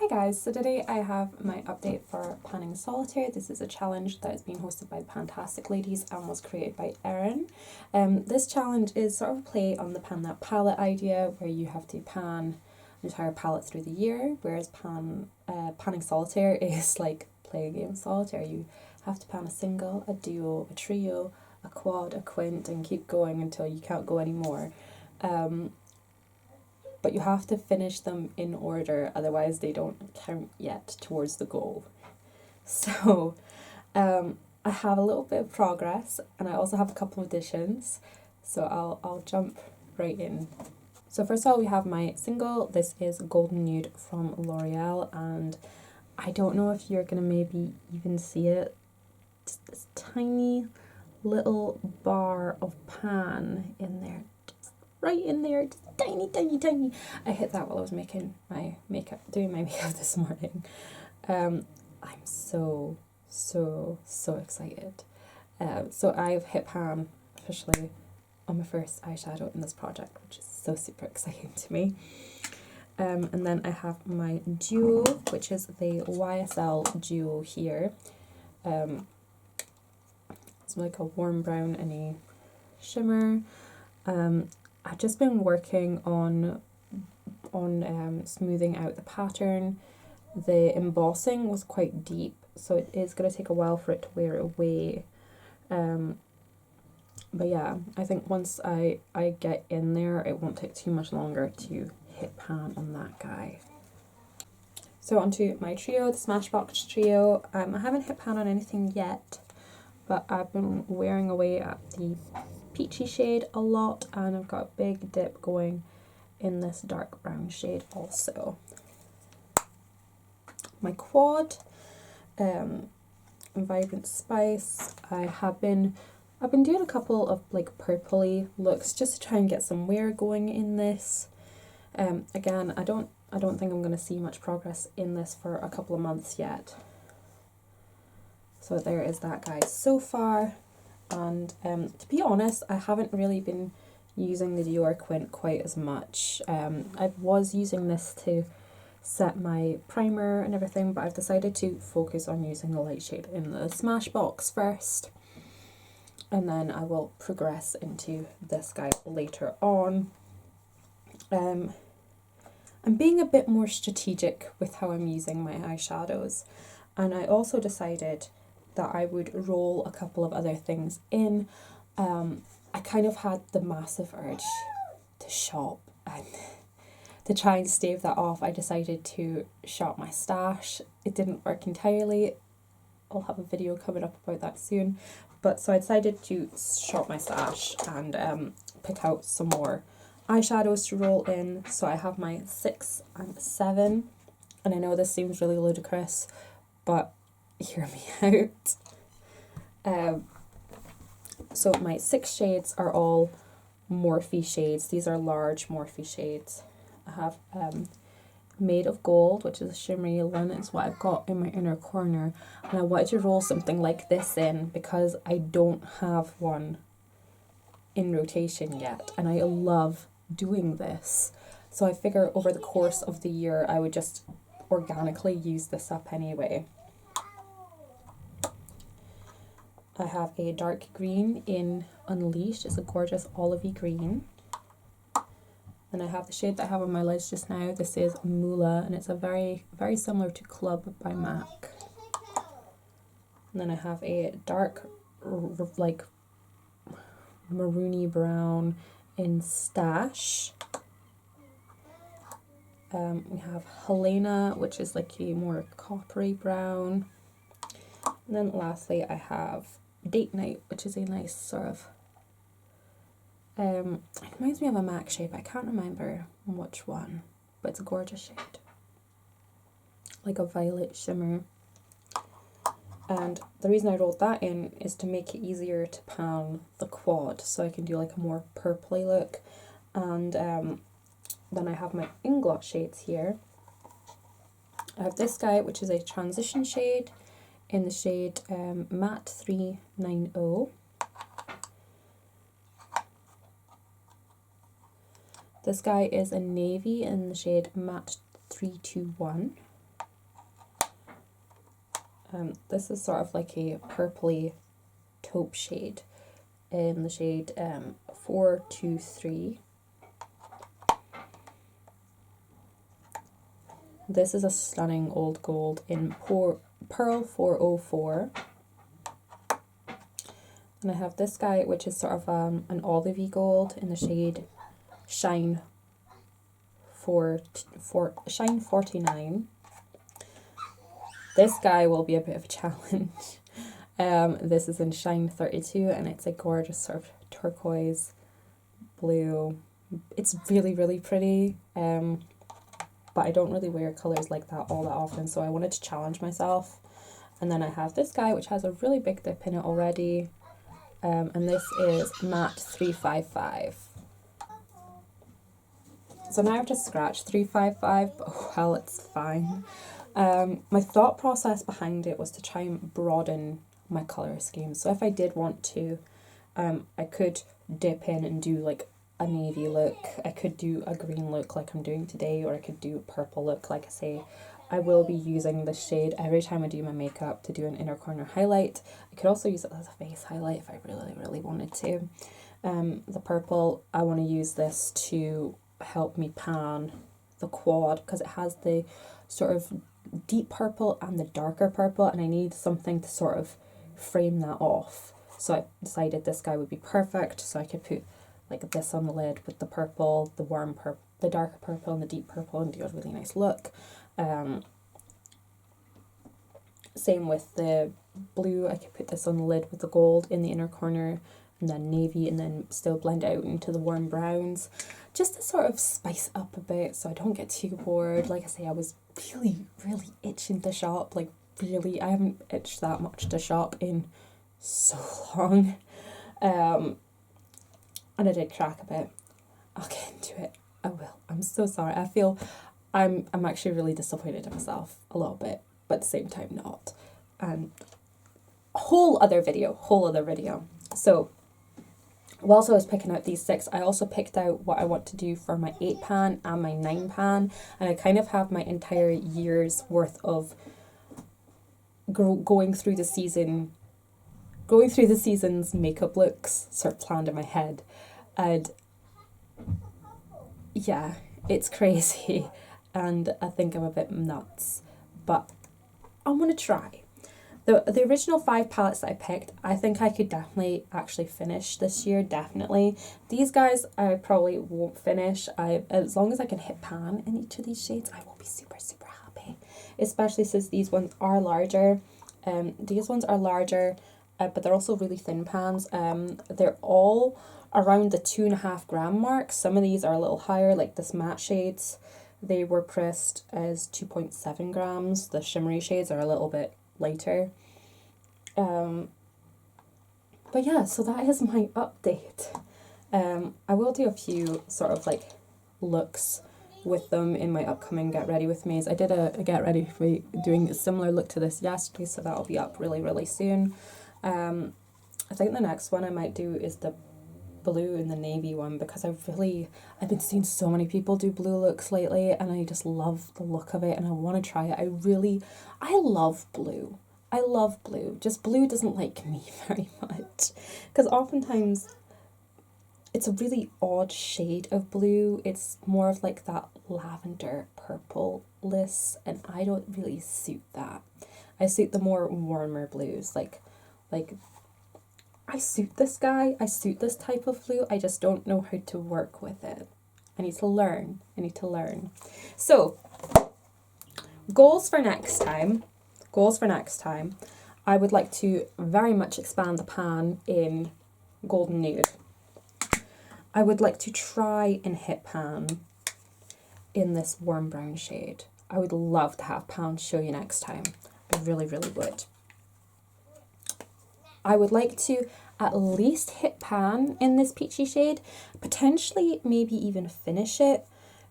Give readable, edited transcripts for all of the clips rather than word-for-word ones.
Hi guys, so today I have my update for panning Solitaire. This is a challenge that is being hosted by the Pantastic ladies and was created by Erin. This challenge is sort of a play on the pan that palette idea where you have to pan an entire palette through the year, whereas panning Solitaire is like playing a game of Solitaire. You have to pan a single, a duo, a trio, a quad, a quint, and keep going until you can't go anymore. But you have to finish them in order, otherwise they don't count yet towards the goal. So I have a little bit of progress and I also have a couple of additions, so I'll jump right in. So first of all, we have my single. This is Golden Nude from L'Oreal, and I don't know if you're gonna maybe even see it. Just this tiny little bar of pan in there, just right in there, just tiny, tiny, tiny. I hit that while I was making my makeup, doing my makeup this morning. I'm so excited. So I've hit pan officially on my first eyeshadow in this project, which is so super exciting to me. And then I have my duo, which is the YSL duo here. It's like a warm brown and a shimmer. I've just been working on smoothing out the pattern. The embossing was quite deep, so it is going to take a while for it to wear away. But yeah, I think once I get in there, it won't take too much longer to hit pan on that guy. So onto my trio, the Smashbox trio. I haven't hit pan on anything yet, but I've been wearing away at the peachy shade a lot, and I've got a big dip going in this dark brown shade also. My quad, Vibrant Spice. I've been doing a couple of like purpley looks just to try and get some wear going in this. Again, I don't think I'm going to see much progress in this for a couple of months yet. So there is that, guys, so far. And to be honest, I haven't really been using the Dior Quint quite as much. I was using this to set my primer and everything, but I've decided to focus on using the light shade in the Smashbox first. And then I will progress into this guy later on. I'm being a bit more strategic with how I'm using my eyeshadows. And I also decided that I would roll a couple of other things in. I kind of had the massive urge to shop, and to try and stave that off, I decided to shop my stash. It didn't work entirely. I'll have a video coming up about that soon. But so I decided to shop my stash and pick out some more eyeshadows to roll in. So I have my 6 and 7, and I know this seems really ludicrous, but hear me out. So my 6 shades are all Morphe shades. These are large Morphe shades. I have Made of Gold, which is a shimmery one. It's what I've got in my inner corner, and I wanted to roll something like this in because I don't have one in rotation yet, and I love doing this. So I figure over the course of the year I would just organically use this up anyway. I have a dark green in Unleashed. It's a gorgeous olivey green. And I have the shade that I have on my lids just now. This is Moolah, and it's a very similar to Club by MAC. And then I have a dark, like maroony brown in Stash. We have Helena, which is like a more coppery brown. And then lastly, I have Date Night, which is a nice sort of, it reminds me of a MAC shape. I can't remember which one, but it's a gorgeous shade. Like a violet shimmer. And the reason I rolled that in is to make it easier to pan the quad, so I can do like a more purpley look. And then I have my inglot shades here. I have this guy, which is a transition shade in the shade Matte 390. This guy is a navy in the shade Matte 321. This is sort of like a purpley taupe shade in the shade 423. This is a stunning old gold in Pearl 404. And I have this guy, which is sort of an olivey gold in the shade Shine 49. This guy will be a bit of a challenge. This is in Shine 32, and it's a gorgeous sort of turquoise blue. It's really, really pretty, but I don't really wear colours like that all that often, so I wanted to challenge myself. And then I have this guy, which has a really big dip in it already, and this is Matte 355. So now I've just scratched 355, but oh well, it's fine. My thought process behind it was to try and broaden my colour scheme. So if I did want to, I could dip in and do like a navy look. I could do a green look like I'm doing today, or I could do a purple look. Like I say, I will be using this shade every time I do my makeup to do an inner corner highlight. I could also use it as a face highlight if I really, really wanted to. The purple, I want to use this to help me pan the quad, because it has the sort of deep purple and the darker purple, and I need something to sort of frame that off. So I decided this guy would be perfect, so I could put like this on the lid with the purple, the warm purple, the darker purple and the deep purple, and do a really nice look. Same with the blue, I could put this on the lid with the gold in the inner corner, and then navy, and then still blend out into the warm browns, just to sort of spice up a bit so I don't get too bored. Like I say, I was really, really itching to shop, like really, I haven't itched that much to shop in so long. And I did crack a bit. I'll get into it. I will. I'm so sorry. I feel I'm actually really disappointed in myself a little bit, but at the same time not. And whole other video. So whilst I was picking out these 6, I also picked out what I want to do for my 8 pan and my 9 pan, and I kind of have my entire year's worth of going through the season's makeup looks sort of planned in my head. And yeah, it's crazy, and I think I'm a bit nuts, but I'm gonna try. The original 5 palettes that I picked, I think I could definitely actually finish this year, definitely. These guys I probably won't finish. As long as I can hit pan in each of these shades, I will be super, super happy. Especially since these ones are larger. But they're also really thin pans. They're all around the 2.5 gram mark. Some of these are a little higher, like this matte shades. They were priced as 2.7 grams. The shimmery shades are a little bit lighter. But yeah, so that is my update. I will do a few sort of like looks with them in my upcoming Get Ready With Me's. I did a Get Ready With Me doing a similar look to this yesterday, so that'll be up really, really soon. I think the next one I might do is the blue and the navy one, because I've been seeing so many people do blue looks lately, and I just love the look of it, and I want to try it. I love blue. I love blue. Just blue doesn't like me very much, because oftentimes it's a really odd shade of blue. It's more of like that lavender purple-less, and I don't really suit that. I suit the more warmer blues, like I suit this guy, I suit this type of blue, I just don't know how to work with it. I need to learn. So, goals for next time, I would like to very much expand the pan in Golden Nude. I would like to try and hit pan in this warm brown shade. I would love to have pan show you next time. I really, really would. I would like to at least hit pan in this peachy shade, potentially maybe even finish it,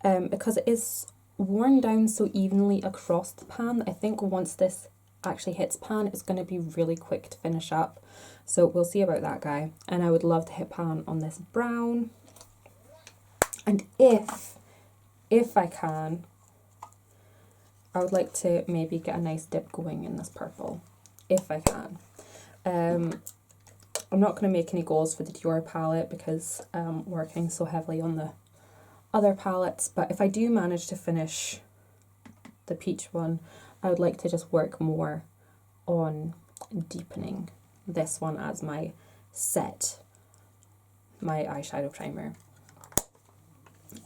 because it is worn down so evenly across the pan. I think once this actually hits pan, it's going to be really quick to finish up. So we'll see about that guy. And I would love to hit pan on this brown. And if I can, I would like to maybe get a nice dip going in this purple, if I can. I'm not going to make any goals for the Dior palette because I'm working so heavily on the other palettes, but if I do manage to finish the peach one, I would like to just work more on deepening this one as my eyeshadow primer.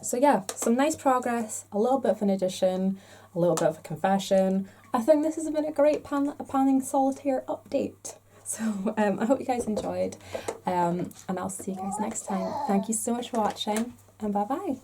So yeah, some nice progress, a little bit of an addition, a little bit of a confession. I think this has been a great panning solitaire update. So I hope you guys enjoyed, and I'll see you guys next time. Thank you so much for watching, and bye bye.